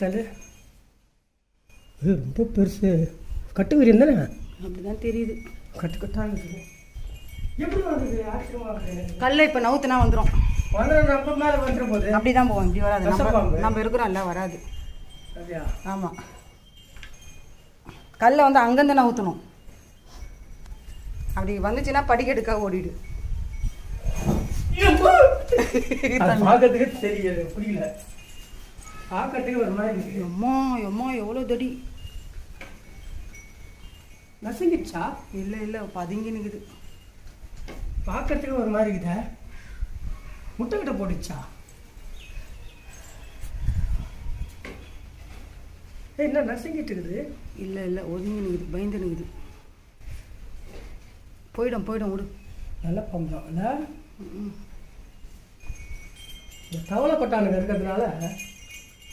தலை ரொம்ப பெருசு. கட்டுவிரியம் தானே? அப்படி தான் தெரியுது. கட்டுக்கட்டாக இருக்குது. எப்படி வருது? ஆச்சரியமாக இருக்குது. கல்லை இப்போ நவுத்துனா வந்துடும். அப்போ மேலே வந்துட போகுது. அப்படி தான் போவோம், இப்படி வராது. நம்ம இருக்கிறோம்ல, வராது. அப்படியா? ஆமாம். கல்லை வந்து அங்கேருந்து நவுத்தணும். அப்படி வந்துச்சுன்னா படிக்கட்டுக்காக ஓடிடு. பார்க்கறதுக்கு தெரியல, புரியல. பார்க்கறதுக்கு ஒரு மாதிரி இருக்கு. எம்மா எம்மா எவ்வளோ தடி நசுங்கிடுச்சா? இல்லை இல்லை, பதுங்கி நிற்குது. பார்க்கறதுக்கு ஒரு மாதிரி இருக்குதா? முட்டைக்கிட்ட போட்டுச்சா? என்ன நசுங்கிட்டு இருக்குது? இல்லை இல்லை, ஒதுங்கி நிற்குது, பயந்து நிற்குது. போயிடும் விடு. நல்ல பாம்பு தான் இல்லை? இந்த தவளை கொட்டானுங்க இருக்கிறதுனால